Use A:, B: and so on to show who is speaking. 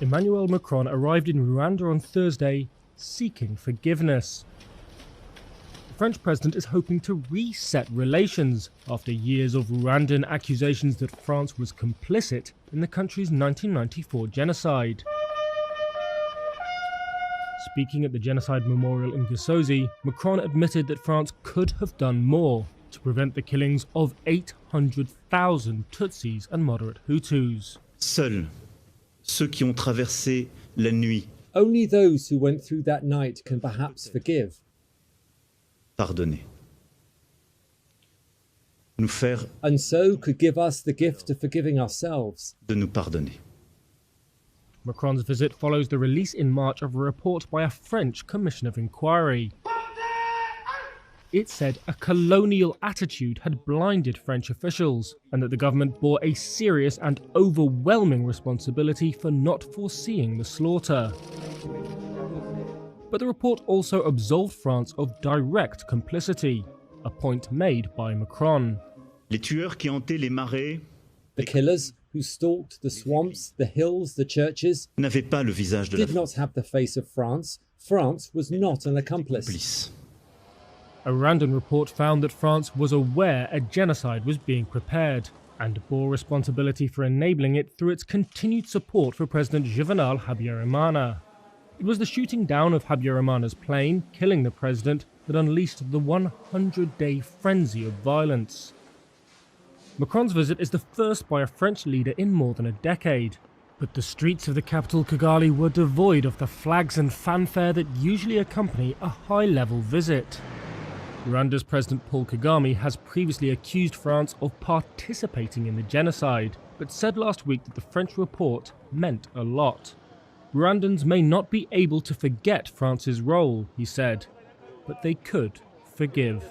A: Emmanuel Macron arrived in Rwanda on Thursday, seeking forgiveness. The French president is hoping to reset relations after years of Rwandan accusations that France was complicit in the country's 1994 genocide. Speaking at the Genocide Memorial in Gisozi, Macron admitted that France could have done more to prevent the killings of 800,000 Tutsis and moderate Hutus.
B: Seuls ceux qui ont traversé la nuit.
C: Only those who went through that night can perhaps forgive.
B: Pardonner. Nous faire.
C: And so could give us the gift of forgiving ourselves.
B: De nous pardonner.
A: Macron's visit follows the release in March of a report by a French commission of inquiry. It said a colonial attitude had blinded French officials, and that the government bore a serious and overwhelming responsibility for not foreseeing the slaughter. But the report also absolved France of direct complicity, a point made by Macron.
B: Les tueurs qui hantaient les marais.
C: The killers who stalked the swamps, the hills, the churches,
B: n'avaient pas le visage de la
C: did not have the face of France. France was not an accomplice.
A: A Rwandan report found that France was aware a genocide was being prepared and bore responsibility for enabling it through its continued support for President Juvenal Habyarimana. It was the shooting down of Habyarimana's plane, killing the president, that unleashed the 100-day frenzy of violence. Macron's visit is the first by a French leader in more than a decade, but the streets of the capital Kigali were devoid of the flags and fanfare that usually accompany a high-level visit. Rwanda's President Paul Kagame has previously accused France of participating in the genocide, but said last week that the French report meant a lot. Rwandans may not be able to forget France's role, he said, but they could forgive.